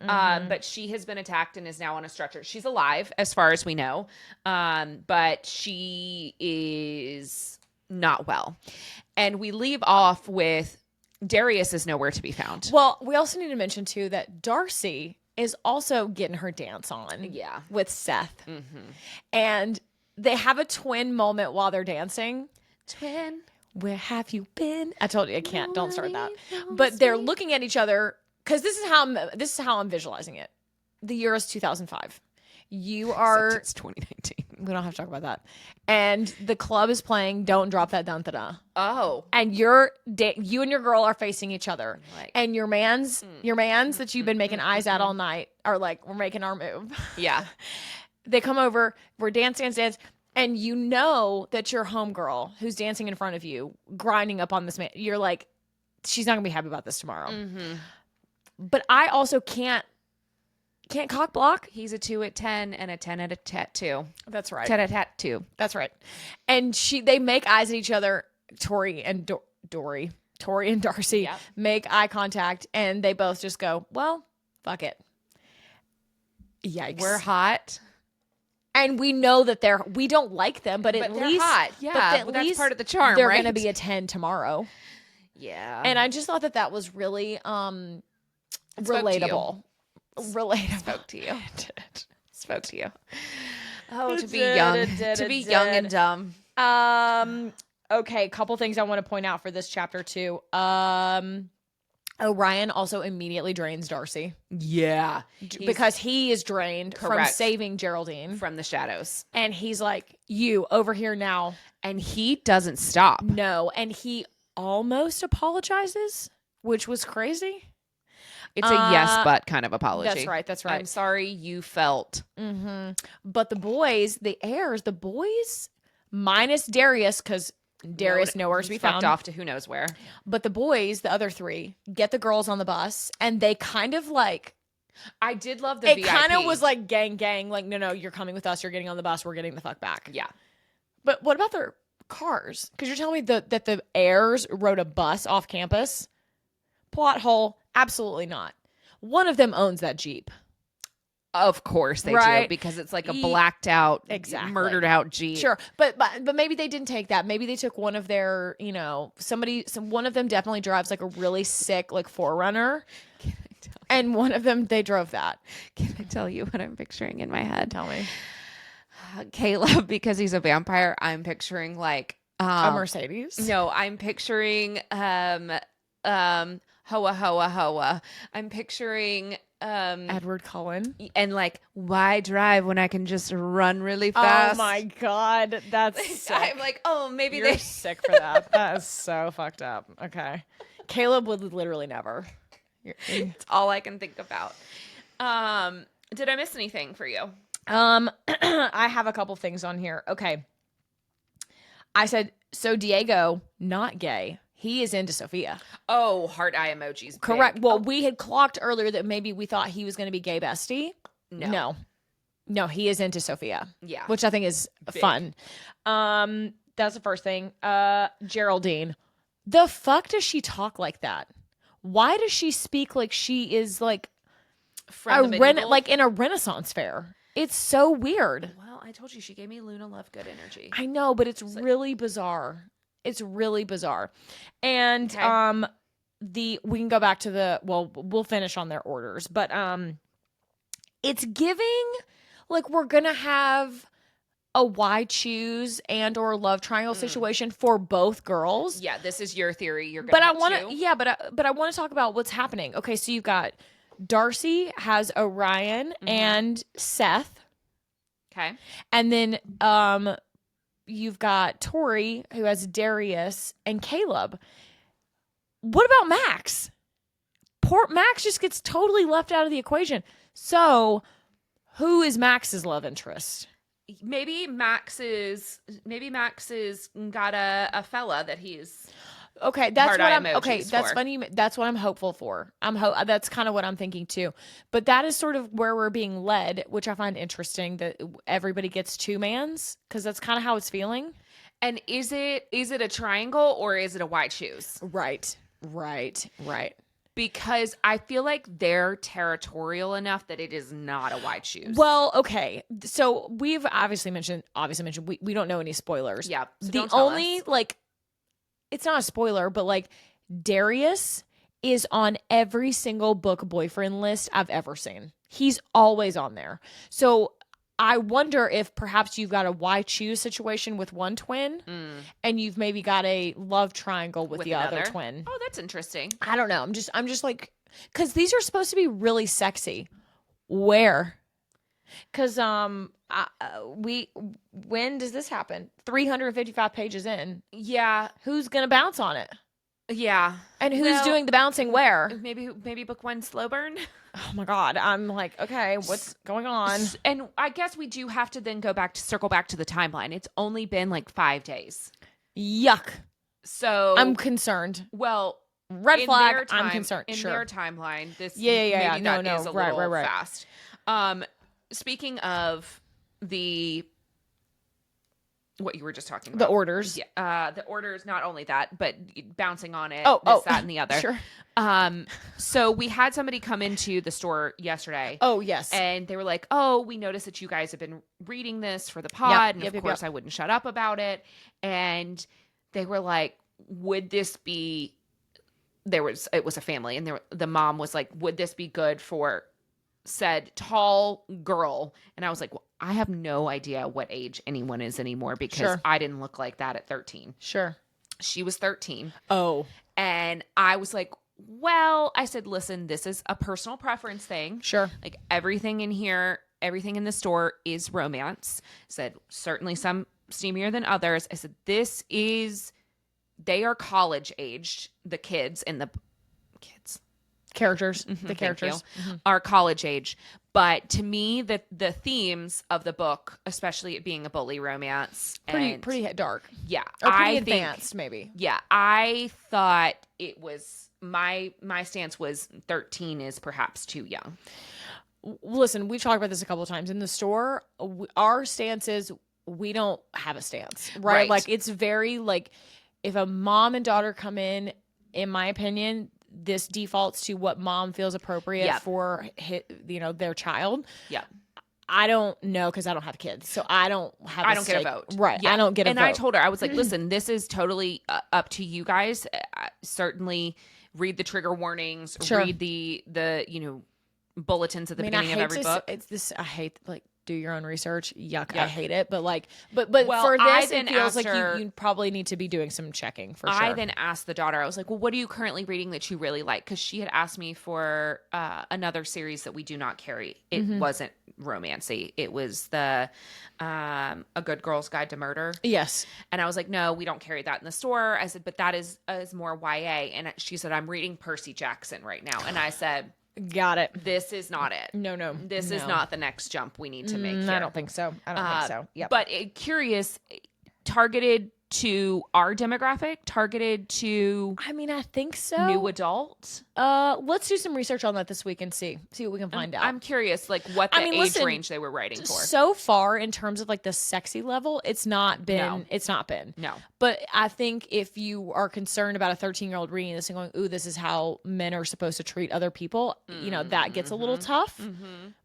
but she has been attacked and is now on a stretcher. She's alive as far as we know, but she is not well. And we leave off with Darius is nowhere to be found. Well, we also need to mention too that Darcy is also getting her dance on with Seth. And they have a twin moment while they're dancing. Twin, where have you been? I told you I can't. Don't start that. But they're looking at each other because this is how I'm visualizing it. The year is 2005. You are. Except it's 2019. We don't have to talk about that. And the club is playing "Don't Drop That Dun Da Da." Oh, and you and your girl are facing each other, and your man's that you've been making eyes at all night are like, we're making our move. Yeah. They come over, we're dance, and you know that your homegirl who's dancing in front of you, grinding up on this man. You're like, she's not gonna be happy about this tomorrow. But I also can't cock block. He's a 2 at 10 and a 10 at a tattoo. That's right. 10 at tattoo. That's right. And they make eyes at each other. Tory and Darcy make eye contact, and they both just go, well, fuck it. Yikes. We're hot. And we know that we don't like them, but at least hot. Yeah, but that's part of the charm, they're right? going to be a 10 tomorrow. Yeah. And I just thought that was really relatable. Relatable. Spoke to you. Spoke to you. Oh, to be young. To be young and dumb. Okay, a couple things I want to point out for this chapter too. Orion also immediately drains Darcy. Yeah. Because he is drained from saving Geraldine. From the shadows. And he's like, you, over here now. And he doesn't stop. No. And he almost apologizes, which was crazy. It's a yes, but kind of apology. That's right. I'm sorry you felt. But the boys, the heirs, minus Darius, because Darius nowhere to be found. Fucked off to who knows where. But the boys, the other three, get the girls on the bus, and they kind of like. I did love the it VIP. It kind of was like gang. Like, no, you're coming with us. You're getting on the bus. We're getting the fuck back. Yeah. But what about their cars? Because you're telling me that the heirs rode a bus off campus? Plot hole. Absolutely not. One of them owns that Jeep. Of course they do, because it's like a blacked out, murdered out Jeep. Sure, but maybe they didn't take that. Maybe they took one of their, one of them definitely drives like a really sick like 4Runner, and one of them they drove that. Can I tell you what I'm picturing in my head? Tell me. Caleb, because he's a vampire, I'm picturing like a Mercedes. No, I'm picturing Hoa Hoa Hoa. I'm picturing Edward Cullen. And like, why drive when I can just run really fast? Oh my god, that's sick. I'm like, oh, maybe you're sick for that. That is so fucked up. Okay, Caleb would literally never. It's all I can think about. Did I miss anything for you? I have a couple things on here. Okay, I said so. Diego, not gay. He is into Sophia. Oh, heart eye emojis. Correct. Big. Well, we had clocked earlier that maybe we thought he was going to be gay bestie. No, he is into Sophia. Yeah. Which I think is big. Fun. That's the first thing. Geraldine. The fuck does she talk like that? Why does she speak like she is like like in a Renaissance fair? It's so weird. Well, I told you she gave me Luna Love good energy. I know, but it's really bizarre. It's really bizarre. And we can go back to we'll finish on their orders, but it's giving like we're going to have a why choose and or love triangle situation for both girls. Yeah, this is your theory. You're going But I want to, but I want to talk about what's happening. Okay, so you've got Darcy has Orion and Seth. Okay. And then you've got Tori who has Darius and Caleb. What about Max? Poor Max just gets totally left out of the equation. So, who is Max's love interest? Maybe Max is got a fella that he's okay. That's what I'm okay. That's funny. That's what I'm hopeful for. That's kind of what I'm thinking too. But that is sort of where we're being led, which I find interesting that everybody gets two mans because that's kind of how it's feeling. And is it a triangle or is it a wide choose? Right. Because I feel like they're territorial enough that it is not a wide choose. Well, okay. So we've obviously mentioned we don't know any spoilers. Yeah. So the only like it's not a spoiler, but like Darius is on every single book boyfriend list I've ever seen. He's always on there. So I wonder if perhaps you've got a why choose situation with one twin and you've maybe got a love triangle with the other twin. Oh, that's interesting. I don't know. I'm just like, because these are supposed to be really sexy. Where? Because when does this happen? 355 pages in. Yeah. Who's gonna bounce on it? Yeah. And who's doing the bouncing where? Maybe book one slow burn. Oh my God. I'm like, okay, what's going on? And I guess we do have to then circle back to the timeline. It's only been like 5 days. Yuck. So I'm concerned. Well, red flag. I'm concerned. In their timeline, this yeah. Maybe that is a little right. fast. Speaking of what you were just talking about. The orders. Yeah. The orders, not only that, but bouncing on it, that, and the other. Sure. So we had somebody come into the store yesterday. Oh, yes. And they were like, oh, we noticed that you guys have been reading this for the pod. Yep, and of course I wouldn't shut up about it. And they were like, would this be, it was a family. And the mom was like, would this be good for said tall girl? And I was like, well, I have no idea what age anyone is anymore because I didn't look like that at 13. Sure. She was 13. Oh. And I was like, well, I said, listen, this is a personal preference thing. Sure. Like everything in here, everything in the store is romance. I said, certainly some steamier than others. I said, they are college aged, the kids and the kids. Characters. The characters are college age. But to me, the themes of the book, especially it being a bully romance, pretty dark. Yeah. Or pretty advanced, maybe. Yeah. I thought it was my stance was 13 is perhaps too young. Listen, we've talked about this a couple of times. In the store, our stance is we don't have a stance, right? Like it's very like if a mom and daughter come in my opinion, this defaults to what mom feels appropriate for their child. Yeah. I don't know because I don't have kids, so I don't get a vote. Right. Yeah. I don't get a vote. And I told her, I was like, listen, this is totally up to you guys. Certainly read the trigger warnings, read the bulletins at the beginning of every book. I hate do your own research. Yuck. I hate it. But for this, it feels like you probably need to be doing some checking for sure. I then asked the daughter, I was like, well, what are you currently reading that you really like? Because she had asked me for another series that we do not carry. It wasn't romancy. It was the A Good Girl's Guide to Murder. Yes. And I was like, no, we don't carry that in the store. I said, but that is more YA. And she said, I'm reading Percy Jackson right now. And I said, got it. This is not it. No. This is not the next jump we need to make here. I don't think so. Yep. But curious, targeted to our demographic, targeted to I think so. New adult. Let's do some research on that this week and see what we can find out. I'm curious what the age range they were writing for. So far in terms of the sexy level, it's not been. No. But I think if you are concerned about a 13-year-old reading this and going, ooh, this is how men are supposed to treat other people, that gets a little tough.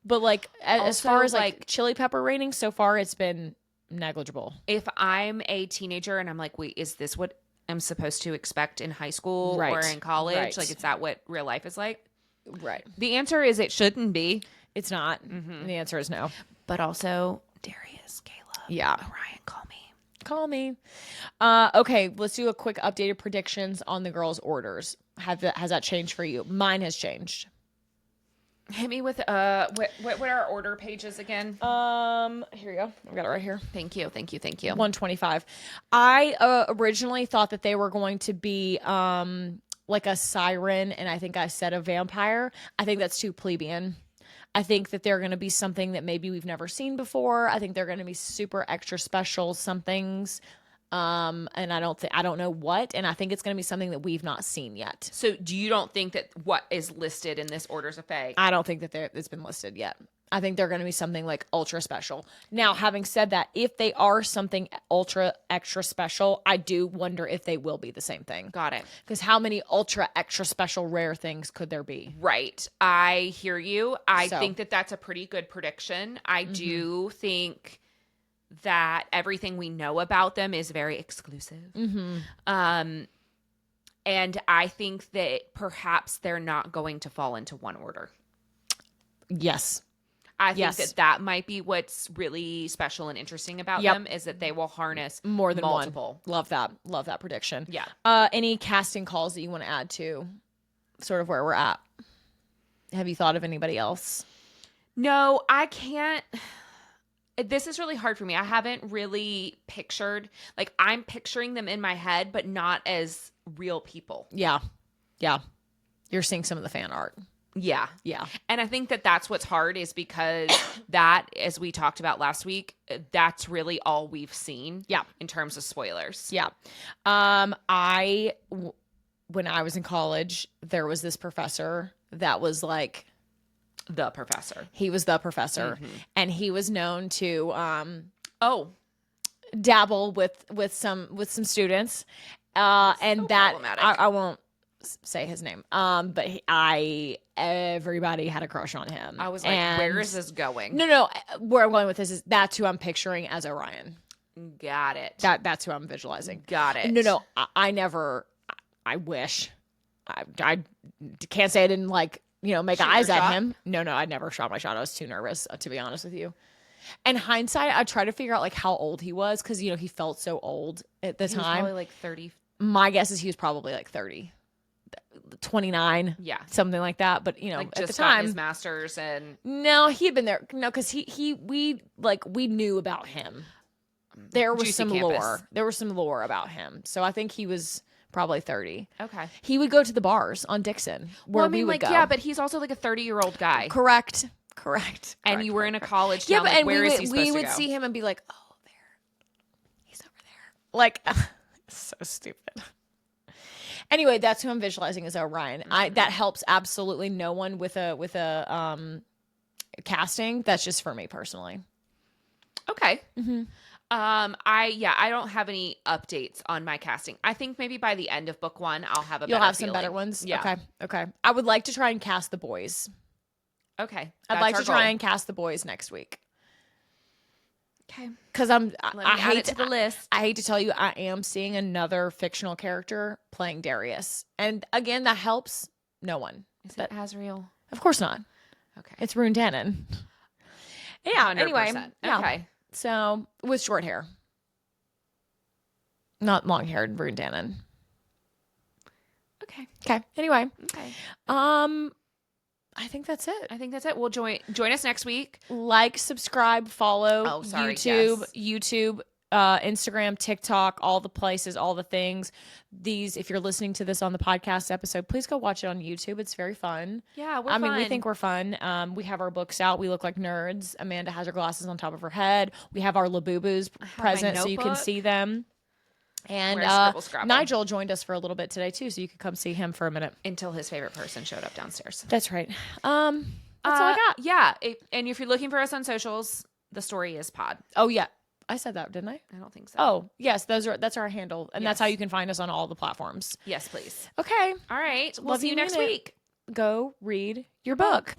But as far as chili pepper ratings, so far it's been negligible. If I'm a teenager and I'm like, wait, is this what I'm supposed to expect in high school or in college? Is that what real life is like? Right. The answer is it shouldn't be. It's not. The answer is no. But also Darius, Caleb. Yeah. Orion, call me. Call me. Okay, let's do a quick updated predictions on the girls' orders. Has that changed for you? Mine has changed. Hit me with what are our order pages again? Here you go. I've got it right here. Thank you. 125. I originally thought that they were going to be like a siren, and I think I said a vampire. I think that's too plebeian. I think that they're going to be something that maybe we've never seen before. I think they're going to be super extra special somethings. And I don't know what, and I think it's going to be something that we've not seen yet. So do you don't think that what is listed in this orders of Fae? I don't think that it's been listed yet. I think they're going to be something like ultra special. Now, having said that, if they are something ultra extra special, I do wonder if they will be the same thing. Got it. Because how many ultra extra special rare things could there be? Right. I hear you. I think that that's a pretty good prediction. I do think that everything we know about them is very exclusive. And I think that perhaps they're not going to fall into one order. Yes. I think that might be what's really special and interesting about them is that they will harness more than multiple. One. Love that prediction. Yeah. Any casting calls that you want to add to sort of where we're at? Have you thought of anybody else? No, I can't. This is really hard for me. I haven't really pictured, like I'm picturing them in my head, but not as real people. Yeah. You're seeing some of the fan art. Yeah. And I think that that's what's hard is because that, as we talked about last week, that's really all we've seen. Yeah. In terms of spoilers. Yeah. When I was in college, there was this professor that was like the professor. He was the professor, and he was known to dabble with some students, and so that I won't say his name. But everybody had a crush on him. I was like, where is this going? No. Where I'm going with this is that's who I'm picturing as Orion. Got it. That's who I'm visualizing. Got it. No. I wish. I can't say I didn't make eyes at him. No, I never shot my shot. I was too nervous, to be honest with you. In hindsight, I tried to figure out how old he was because he felt so old at the time. He was probably like 30. My guess is he was probably like 30. 29, something like that. But at the time, his master's and no, he had been there. No, because we knew about him. There was some lore. There was some lore about him. So I think he was probably 30. Okay. He would go to the bars on Dixon where we would go. Yeah, but he's also like a 30-year-old guy. Correct. And you were in a college town. Yeah, but where is he supposed to go? We would see him and be like, oh, there, he's over there. So stupid. Anyway, that's who I'm visualizing as Orion. That helps absolutely no one with a casting. That's just for me personally. Okay. I don't have any updates on my casting. I think maybe by the end of book 1, I'll have a. You'll have some better ones. Yeah. Okay. I would like to try and cast the boys. Okay. I'd like to try and cast the boys next week. Okay. Because I hate to the list. I hate to tell you, I am seeing another fictional character playing Darius, and again, that helps no one. Is it Azriel? Of course not. Okay. It's Rune Dannon. Yeah. 100%. Anyway. Yeah. Okay. So with short hair, not long haired Rune Dannon. Okay. Anyway. Okay. I think that's it. Well, join us next week. Like, subscribe, follow YouTube, Instagram, TikTok, all the places, all the things. If you're listening to this on the podcast episode, please go watch it on YouTube. It's very fun. Yeah, we're fun. We think we're fun. We have our books out. We look like nerds. Amanda has her glasses on top of her head. We have our Labubus present so you can see them. And Nigel joined us for a little bit today too, so you could come see him for a minute until his favorite person showed up downstairs. That's right. That's all I got. Yeah, and if you're looking for us on socials, the story is pod. Oh yeah, I said that, didn't I? I don't think so. Oh yes, that's our handle, and that's how you can find us on all the platforms. Yes, please. Okay. All right. We'll see you next week. Go read your book.